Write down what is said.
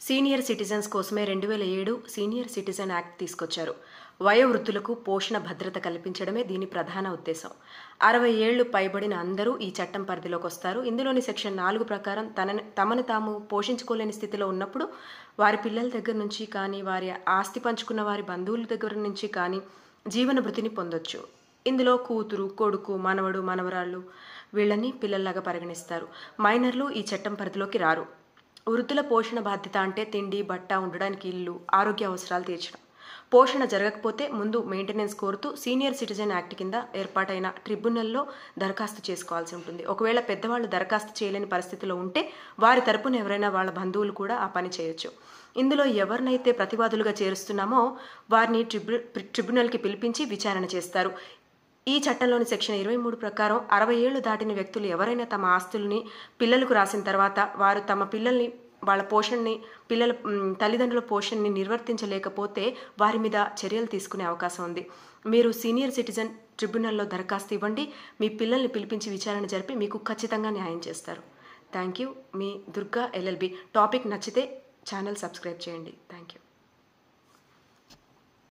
Senior citizens కోసమే 2007 senior citizen act తీసుకొచ్చారు. వయోవృద్ధులకు పోషణ భద్రత కల్పించడమే దీని ప్రధాన ఉద్దేశం. 60 ఏళ్లు పైబడిన అందరూ ఈ చట్టం పరిధిలోకి వస్తారు. ఇందులోని సెక్షన్ 4 ప్రకారం తమను తాము పోషించుకోలేని స్థితిలో ఉన్నప్పుడు వారి పిల్లల దగ్గర నుంచి కానీ, వారి ఆస్తి పంచుకున్న వారి బంధువుల దగ్గర నుంచి కానీ జీవన భృతిని పొందొచ్చు. ఇందులో కూతురు, కొడుకు, మనవడు, మనవరాళ్ళు వీళ్ళని పిల్లల్లాగా పరిగణిస్తారు. మైనర్లు ఈ చట్టం పరిధిలోకి రారు. వృద్ధుల పోషణ బాధ్యత అంటే తిండి, బట్ట, ఉండడానికి ఇల్లు, ఆరోగ్య అవసరాలు తీర్చడం. పోషణ జరగకపోతే ముందు మెయింటెనెన్స్ కోరుతూ సీనియర్ సిటిజన్ యాక్ట్ కింద ఏర్పాటైన ట్రిబ్యునల్లో దరఖాస్తు చేసుకోవాల్సి ఉంటుంది. ఒకవేళ పెద్దవాళ్ళు దరఖాస్తు చేయలేని పరిస్థితిలో ఉంటే వారి తరపున ఎవరైనా వాళ్ళ బంధువులు కూడా ఆ పని చేయొచ్చు. ఇందులో ఎవరినైతే ప్రతివాదులుగా చేరుస్తున్నామో వారిని ట్రిబ్యునల్కి పిలిపించి విచారణ చేస్తారు. ఈ చట్టంలోని సెక్షన్ 23 ప్రకారం 60 ఏళ్లు దాటిన వ్యక్తులు ఎవరైనా తమ ఆస్తుల్ని పిల్లలకు రాసిన తర్వాత వారు తమ పిల్లల్ని వాళ్ళ పోషణని తల్లిదండ్రుల పోషణని నిర్వర్తించలేకపోతే వారి మీద చర్యలు తీసుకునే అవకాశం ఉంది. మీరు సీనియర్ సిటిజన్ ట్రిబ్యునల్లో దరఖాస్తు ఇవ్వండి. మీ పిల్లల్ని పిలిపించి విచారణ జరిపి మీకు ఖచ్చితంగా న్యాయం చేస్తారు. Thank you. Me Durga LLB. Topic నచ్చితే ఛానల్ సబ్స్క్రైబ్ చేయండి. Thank you.